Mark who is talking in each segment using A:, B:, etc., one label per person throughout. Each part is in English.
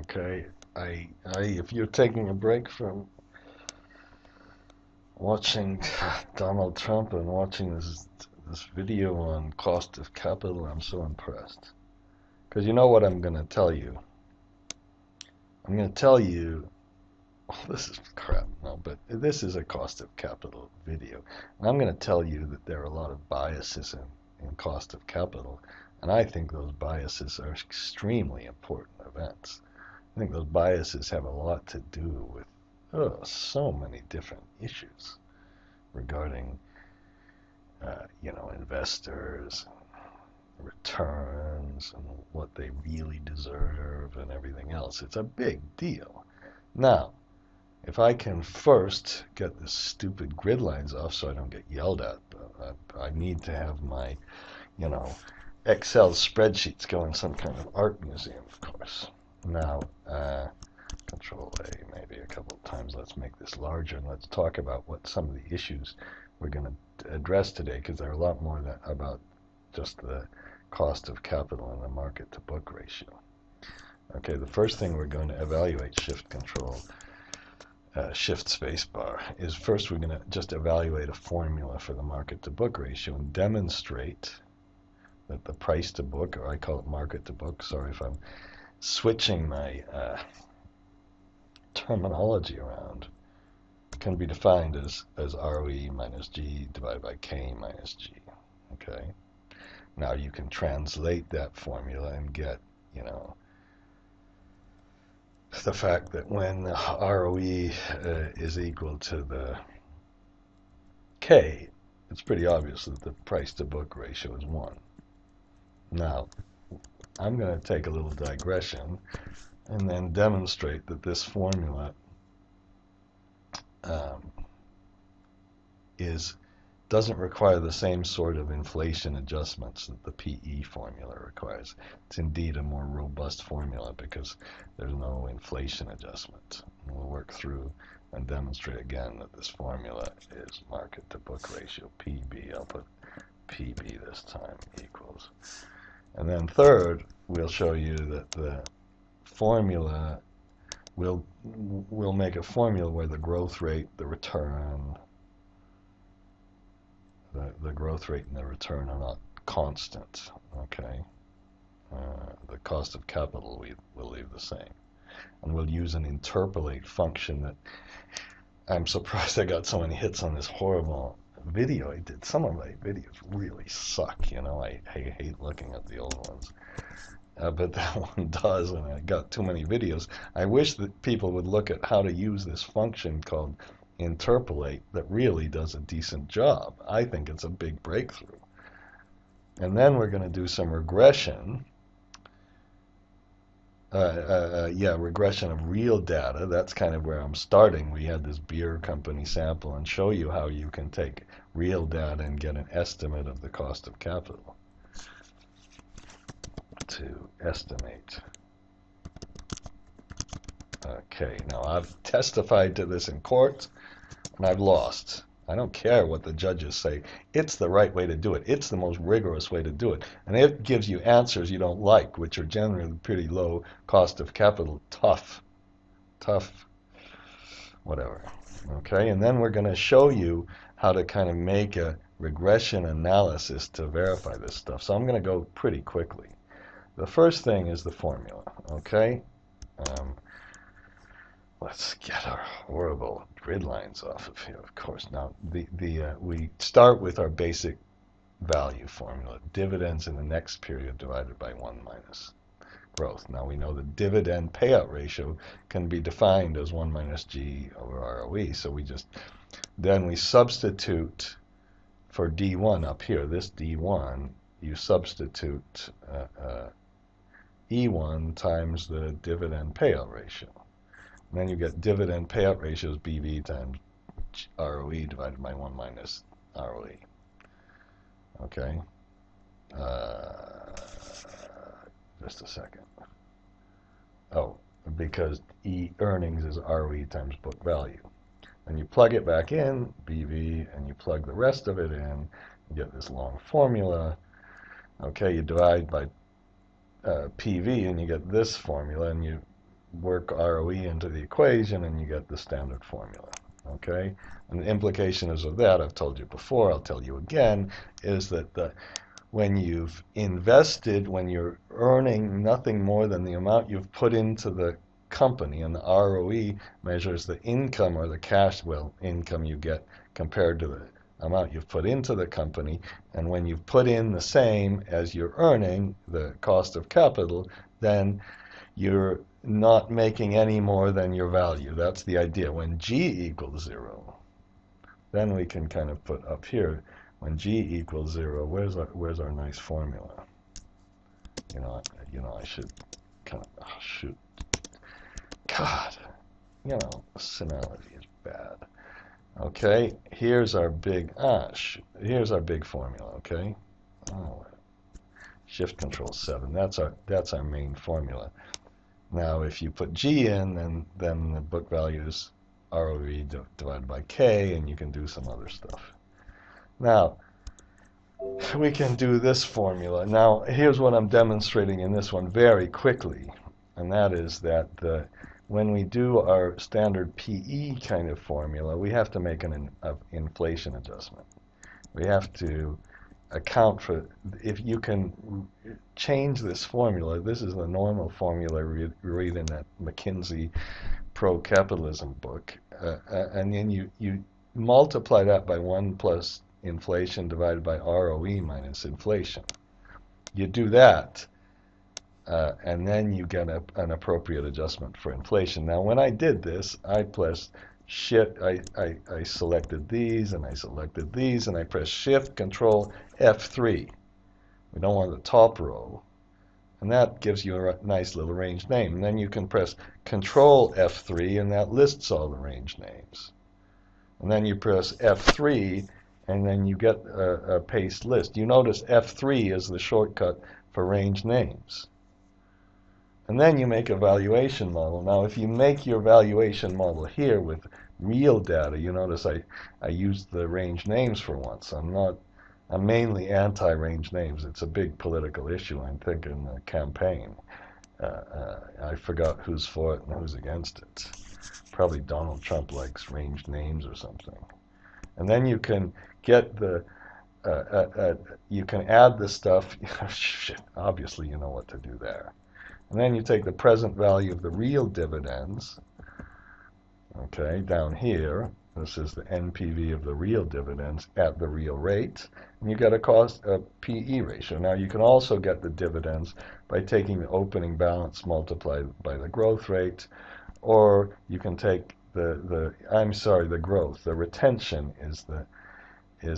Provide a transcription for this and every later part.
A: Okay, if you're taking a break from watching Donald Trump and watching this video on cost of capital, I'm so impressed. Because you know what I'm going to tell you? I'm going to tell you, oh, this is crap, no, but this is a cost of capital video. And I'm going to tell you that there are a lot of biases in cost of capital. And I think those biases are extremely important events. I think those biases have a lot to do with so many different issues regarding, investors, returns, and what they really deserve, and everything else. It's a big deal. Now, if I can first get the stupid grid lines off so I don't get yelled at, I need to have my, Excel spreadsheets go in some kind of art museum, of course. Now, Control A maybe a couple of times. Let's make this larger and let's talk about what some of the issues we're going to address today, because there are a lot more about just the cost of capital and the market to book ratio. Okay, the first thing we're going to evaluate, Shift Spacebar, is first we're going to just evaluate a formula for the market to book ratio and demonstrate that the price to book, or I call it market to book, sorry if I'm switching my terminology around, can be defined as ROE minus G divided by K minus G. Okay. Now you can translate that formula and get, the fact that when ROE is equal to the K, it's pretty obvious that the price to book ratio is 1. Now, I'm going to take a little digression and then demonstrate that this formula doesn't require the same sort of inflation adjustments that the PE formula requires. It's indeed a more robust formula because there's no inflation adjustment. We'll work through and demonstrate again that this formula is market to book ratio, PB. I'll put PB this time equals. And then third, we'll show you that the formula, we'll make a formula where the growth rate, the return, the growth rate and the return are not constant. Okay, the cost of capital will leave the same, and we'll use an interpolate function that I'm surprised I got so many hits on this horrible video I did. Some of my videos really suck. I hate looking at the old ones. But that one does, and I got too many videos. I wish that people would look at how to use this function called interpolate that really does a decent job. I think it's a big breakthrough. And then we're going to do some regression. Regression of real data. That's kind of where I'm starting. We had this beer company sample and show you how you can take real data and get an estimate of the cost of capital. To estimate. Okay, now I've testified to this in court and I've lost. I don't care what the judges say. It's the right way to do it. It's the most rigorous way to do it. And it gives you answers you don't like, which are generally pretty low cost of capital. Tough, whatever. Okay, and then we're going to show you how to kind of make a regression analysis to verify this stuff. So I'm going to go pretty quickly. The first thing is the formula, okay? Let's get our horrible grid lines off of here, of course. Now, we start with our basic value formula, dividends in the next period divided by 1 minus growth. Now, we know the dividend payout ratio can be defined as 1 minus G over ROE, so we substitute for D1 up here, this D1, you substitute E1 times the dividend payout ratio. And then you get dividend payout ratio is BV times ROE divided by 1 minus ROE. Okay? Just a second. Oh, because E earnings is ROE times book value. And you plug it back in, BV, and you plug the rest of it in, you get this long formula. Okay, you divide by PV and you get this formula, and you work ROE into the equation, and you get the standard formula. Okay? And the implications of that, I've told you before, I'll tell you again, is that when you've invested, when you're earning nothing more than the amount you've put into the company, and the ROE measures the income or the cash, well, income you get compared to the amount you've put into the company, and when you've put in the same as you're earning, the cost of capital, then you're not making any more than your value. That's the idea. When G equals 0, then we can kind of put up here, when G equals 0, where's our nice formula? I should kind of, oh, shoot. God, Synalogy is bad. Okay, here's our big, here's our big formula, okay? Oh, Shift Control 7, that's our main formula. Now, if you put G in, then the book value is ROE divided by K, and you can do some other stuff. Now, we can do this formula. Now, here's what I'm demonstrating in this one very quickly, and that is that when we do our standard PE kind of formula, we have to make an inflation adjustment. We have to account for, if you can change this formula, this is the normal formula you read in that McKinsey pro-capitalism book, and then you multiply that by 1 plus inflation divided by ROE minus inflation. You do that, and then you get an appropriate adjustment for inflation. Now, when I did this, I pressed Shift, I selected these, and I selected these, and I pressed Shift Control F3. We don't want the top row, and that gives you a nice little range name. And then you can press Control F3, and that lists all the range names. And then you press F3, and then you get a paste list. You notice F3 is the shortcut for range names. And then you make a valuation model. Now, if you make your valuation model here with real data, you notice I used the range names for once. I'm mainly anti-range names. It's a big political issue, I think, in the campaign. I forgot who's for it and who's against it. Probably Donald Trump likes range names or something. And then you can get you can add the stuff. Obviously, you know what to do there. And then you take the present value of the real dividends, okay, down here. This is the NPV of the real dividends at the real rate. And you get a PE ratio. Now, you can also get the dividends by taking the opening balance multiplied by the growth rate, or you can take the growth. The retention is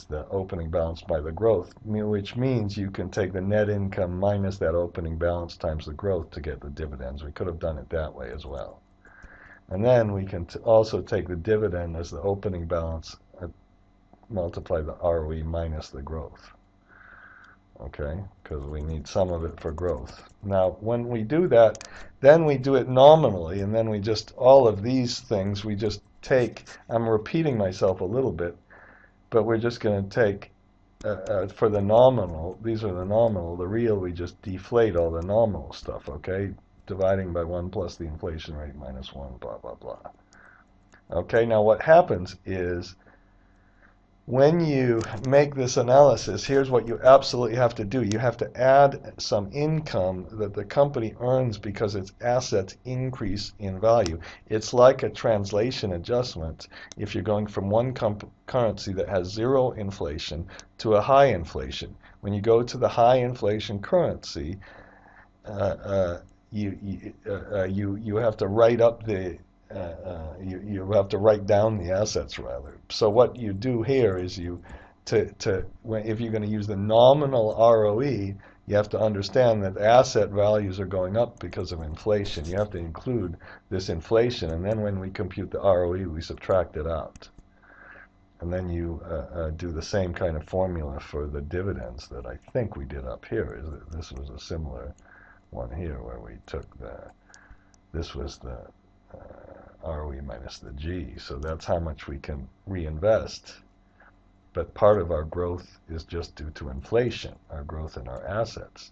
A: the opening balance by the growth, which means you can take the net income minus that opening balance times the growth to get the dividends. We could have done it that way as well. And then we can also take the dividend as the opening balance, multiply the ROE minus the growth. Okay, because we need some of it for growth. Now, when we do that, then we do it nominally, and then we just, all of these things, we just take, I'm repeating myself a little bit, but we're just going to take, for the nominal, these are the nominal, the real, we just deflate all the nominal stuff, okay? Dividing by 1 plus the inflation rate minus 1, blah, blah, blah. Okay, now what happens is, when you make this analysis, here's what you absolutely have to do. You have to add some income that the company earns because its assets increase in value. It's like a translation adjustment if you're going from one currency that has 0 inflation to a high inflation. When you go to the high inflation currency, you have to write up the you have to write down the assets rather. So what you do here is if you're going to use the nominal ROE, you have to understand that asset values are going up because of inflation. You have to include this inflation, and then when we compute the ROE, we subtract it out. And then you do the same kind of formula for the dividends that I think we did up here. This was a similar one here where we took this was the ROE minus the G. So that's how much we can reinvest. But part of our growth is just due to inflation, our growth in our assets.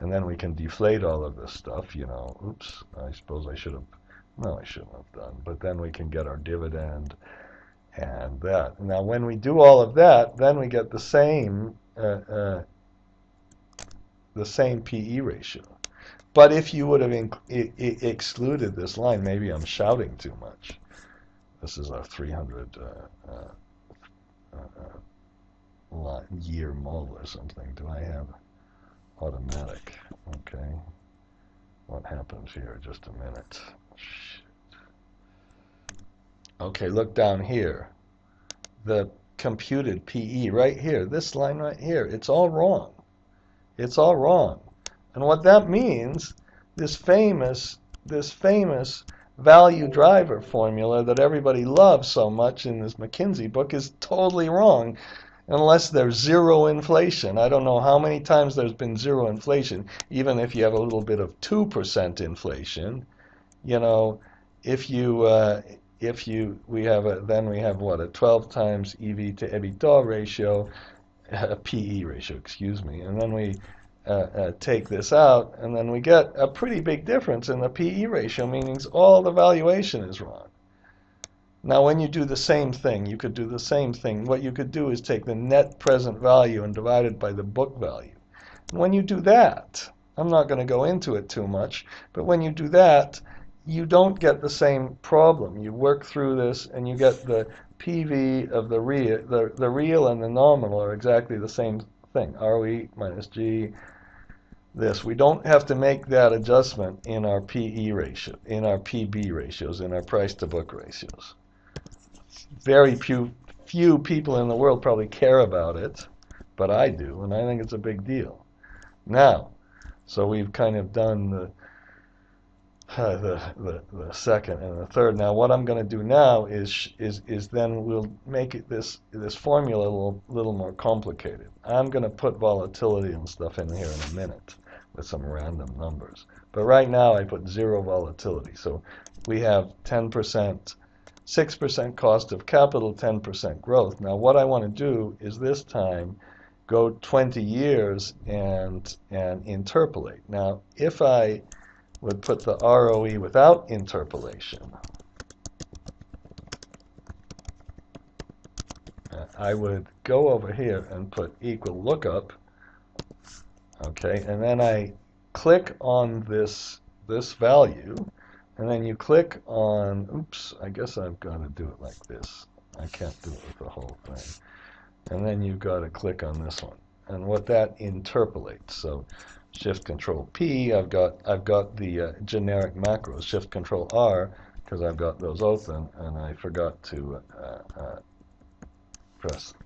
A: And then we can deflate all of this stuff, you know. Oops, I suppose I should have, no, I shouldn't have done. But then we can get our dividend and that. Now, when we do all of that, then we get the same PE ratio. But if you would have excluded this line, maybe I'm shouting too much. This is our 300 year mole or something. Do I have automatic? Okay. What happens here? Just a minute. Shit. Okay, look down here. The computed PE right here, this line right here, it's all wrong. It's all wrong. And what that means, this famous value driver formula that everybody loves so much in this McKinsey book is totally wrong unless there's zero inflation. I don't know how many times there's been zero inflation, even if you have a little bit of 2% inflation. You know, we have what, a 12 times EV to EBITDA ratio, PE ratio, excuse me, and then we take this out, and then we get a pretty big difference in the PE ratio, meaning all the valuation is wrong. Now, when you do the same thing, you could do the same thing. What you could do is take the net present value and divide it by the book value. And when you do that, I'm not going to go into it too much, but when you do that, you don't get the same problem. You work through this, and you get the PV of the real and the nominal are exactly the same thing. ROE minus G. This. We don't have to make that adjustment in our PE ratio, in our PB ratios, in our price to book ratios. Very few people in the world probably care about it, but I do, and I think it's a big deal. Now, so we've kind of done the second and the third. Now, what I'm going to do now is then we'll make this formula a little more complicated. I'm going to put volatility and stuff in here in a minute with some random numbers. But right now I put zero volatility. So we have 10%, 6% cost of capital, 10% growth. Now what I want to do is this time go 20 years and interpolate. Now if I would put the ROE without interpolation, I would go over here and put equal lookup. Okay, and then I click on this value, and then you click on, oops, I guess I've got to do it like this. I can't do it with the whole thing. And then you've got to click on this one. And what that interpolates, so Shift Control P, I've got the generic macros, Shift Control R, because I've got those open, and I forgot to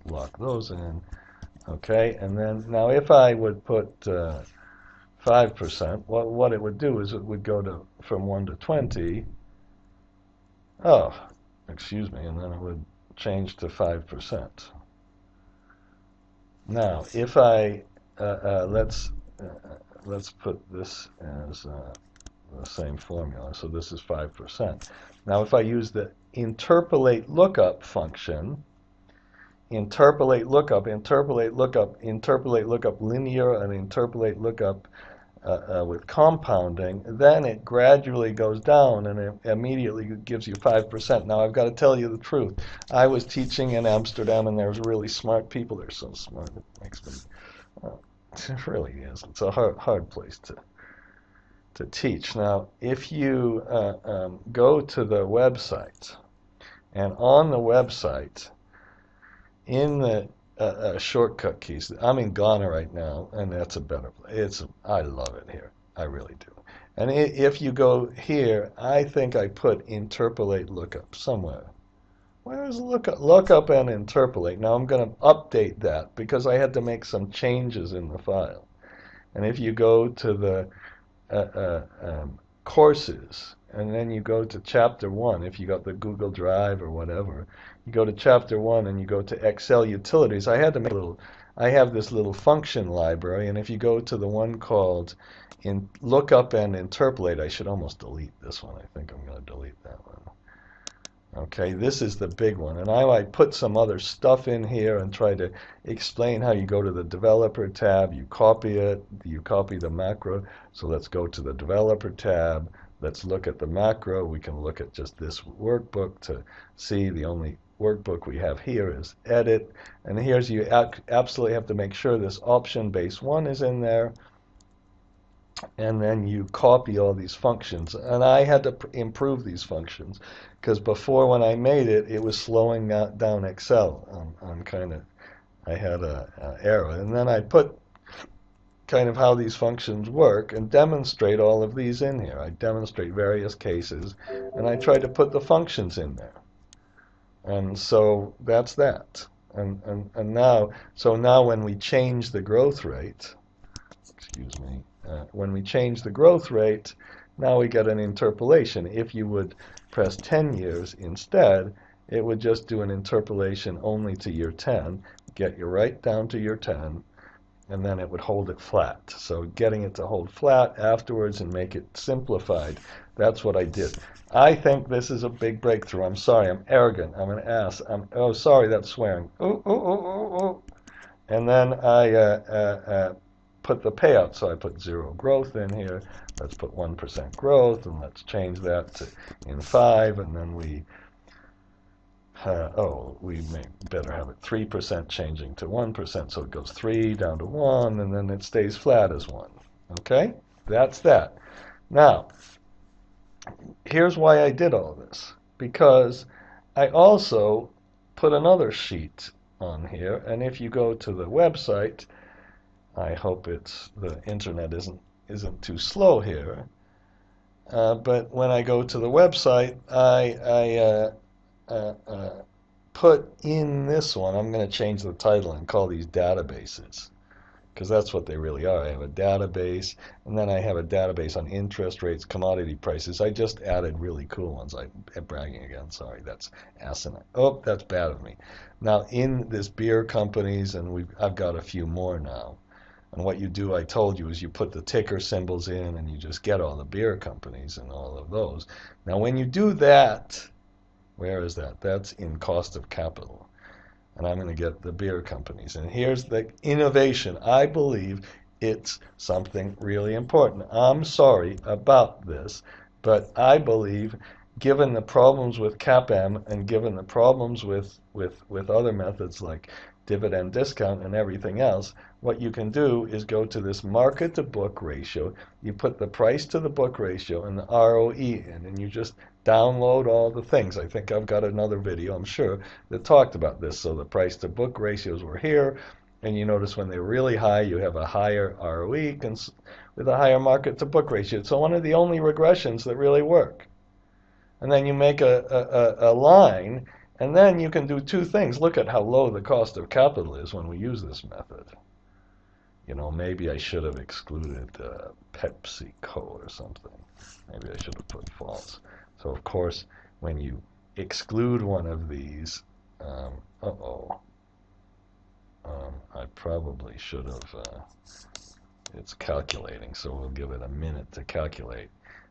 A: lock those in. Okay, and then now if I would put 5%, what it would do is it would go from 1 to 20. Oh, excuse me, and then it would change to 5%. Now, if I let's put this as the same formula. So this is 5%. Now, if I use the interpolate lookup function, interpolate lookup, linear, and interpolate lookup with compounding, then it gradually goes down and it immediately gives you 5%. Now I've got to tell you the truth. I was teaching in Amsterdam, and there's really smart people. They're so smart, it makes me, it really is. It's a hard place to teach. Now if you go to the website, and on the website, in the shortcut keys, I'm in Ghana right now, and that's a better place. I love it here. I really do. And if you go here, I think I put interpolate lookup somewhere. Where is lookup and interpolate? Now I'm going to update that because I had to make some changes in the file. And if you go to the courses, and then you go to chapter 1, if you got the Google Drive or whatever, you go to chapter 1 and you go to Excel utilities. I had to make I have this little function library, and if you go to the one called lookup and interpolate, I should almost delete this one. I think I'm going to delete that one. Okay, this is the big one. And I might put some other stuff in here and try to explain how you go to the developer tab, you copy it, you copy the macro. So let's go to the developer tab. Let's look at the macro. We can look at just this workbook to see the only workbook we have here is edit. And here's you absolutely have to make sure this option base 1 is in there. And then you copy all these functions. And I had to improve these functions because before when I made it, it was slowing down Excel on kind of, I had a error. And then I put kind of how these functions work and demonstrate all of these in here. I demonstrate various cases and I try to put the functions in there. And so that's that. And now, so now when we change the growth rate, excuse me, when we change the growth rate, now we get an interpolation. If you would press 10 years instead, it would just do an interpolation only to year 10, get you right down to year 10, and then it would hold it flat. So getting it to hold flat afterwards and make it simplified, that's what I did. I think this is a big breakthrough. I'm sorry, I'm arrogant, I'm an ass. Oh, sorry, that's swearing. Oh, oh, oh, oh, oh. And then I put the payout, so I put 0 growth in here. Let's put 1% growth, and let's change that to in 5, and then we we may better have it 3% changing to 1%, so it goes 3 down to 1, and then it stays flat as 1. Okay, that's that. Now, here's why I did all this, because I also put another sheet on here, and if you go to the website, I hope the internet isn't too slow here. But when I go to the website, I put in this one. I'm going to change the title and call these databases, because that's what they really are. I have a database, and then I have a database on interest rates, commodity prices. I just added really cool ones. I'm bragging again. Sorry, that's asinine. Oh, that's bad of me. Now in this beer companies, and I've got a few more now. And what you do, I told you, is you put the ticker symbols in and you just get all the beer companies and all of those. Now when you do that, where is that? That's in cost of capital. And I'm going to get the beer companies. And here's the innovation. I believe it's something really important. I'm sorry about this, but I believe, given the problems with CAPM and given the problems with other methods like dividend discount and everything else, what you can do is go to this market to book ratio. You put the price to the book ratio and the ROE in, and you just download all the things. I think I've got another video, I'm sure, that talked about this. So the price to book ratios were here, and you notice when they're really high, you have a higher ROE with a higher market to book ratio. It's one of the only regressions that really work. And then you make a line, and then you can do two things. Look at how low the cost of capital is when we use this method. You know, maybe I should have excluded PepsiCo or something. Maybe I should have put false. So, of course, when you exclude one of these, I probably should have, it's calculating, so we'll give it a minute to calculate.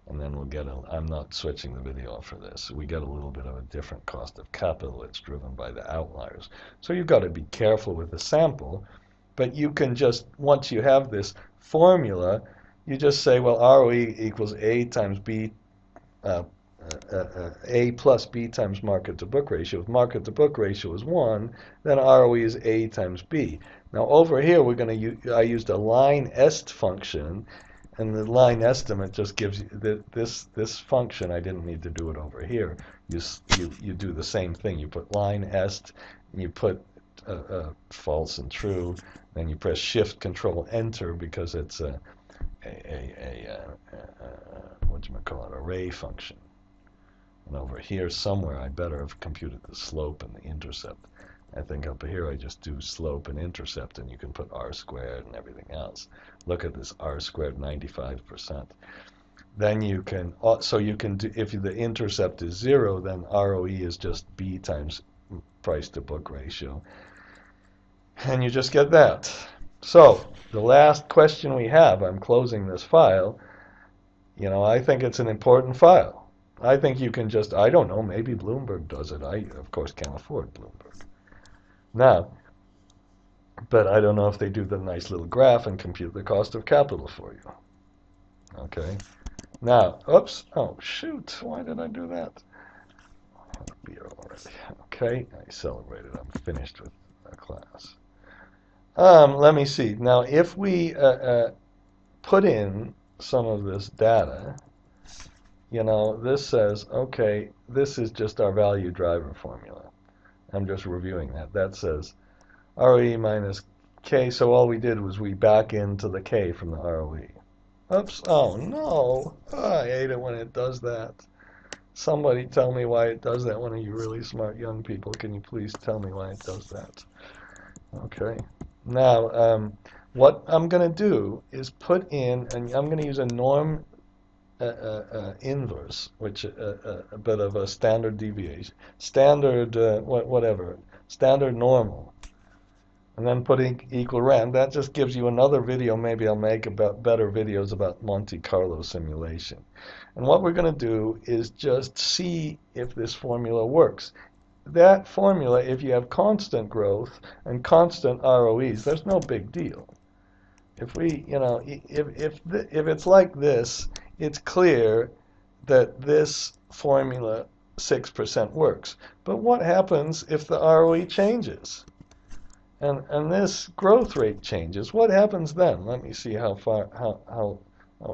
A: And then we'll get I'm not switching the video off for this. We get a little bit of a different cost of capital. It's driven by the outliers. So you've got to be careful with the sample, but you can just, once you have this formula, you just say, well, ROE equals A times B, A plus B times market to book ratio. If market to book ratio is 1, then ROE is A times B. Now over here, we're going to use, I used a line est function, and the line estimate just gives you this function. I didn't need to do it over here. You do the same thing. You put line est, and you put false and true. Then you press Shift Control Enter because it's whatchamacallit, array function. And over here somewhere, I better have computed the slope and the intercept. I think up here I just do slope and intercept, and you can put r squared and everything else. Look at this r squared 95%. Then you can, so you can do, if the intercept is 0, then ROE is just B times price to book ratio. And you just get that. So the last question we have, I'm closing this file. You know, I think it's an important file. I think you can just, I don't know, maybe Bloomberg does it. I, of course, can't afford Bloomberg. Now, but I don't know if they do the nice little graph and compute the cost of capital for you. Okay. Now, oops, oh shoot, why did I do that? Beer already. Okay, I celebrated. I'm finished with the class. Let me see. Now, if we put in some of this data, this says, okay, this is just our value driver formula. I'm just reviewing that. That says ROE minus K, so all we did was we back into the K from the ROE. Oops, oh no, I hate it when it does that. Somebody tell me why it does that. One of you really smart young people, can you please tell me why it does that? Okay. Now, what I'm going to do is put in, and I'm going to use a norm inverse, which a bit of a standard deviation, standard whatever, standard normal, and then putting equal rand. That just gives you another video. Maybe I'll make about better videos about Monte Carlo simulation. And what we're going to do is just see if this formula works. That formula, if you have constant growth and constant ROEs, there's no big deal. If we, if it's like this, it's clear that this formula 6% works. But what happens if the ROE changes? And this growth rate changes. What happens then? Let me see how far, oh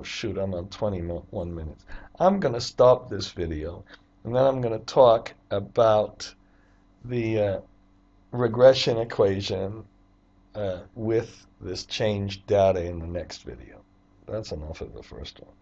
A: shoot, I'm on 21 minutes. I'm going to stop this video, and then I'm going to talk about the regression equation with this changed data in the next video. That's enough of the first one.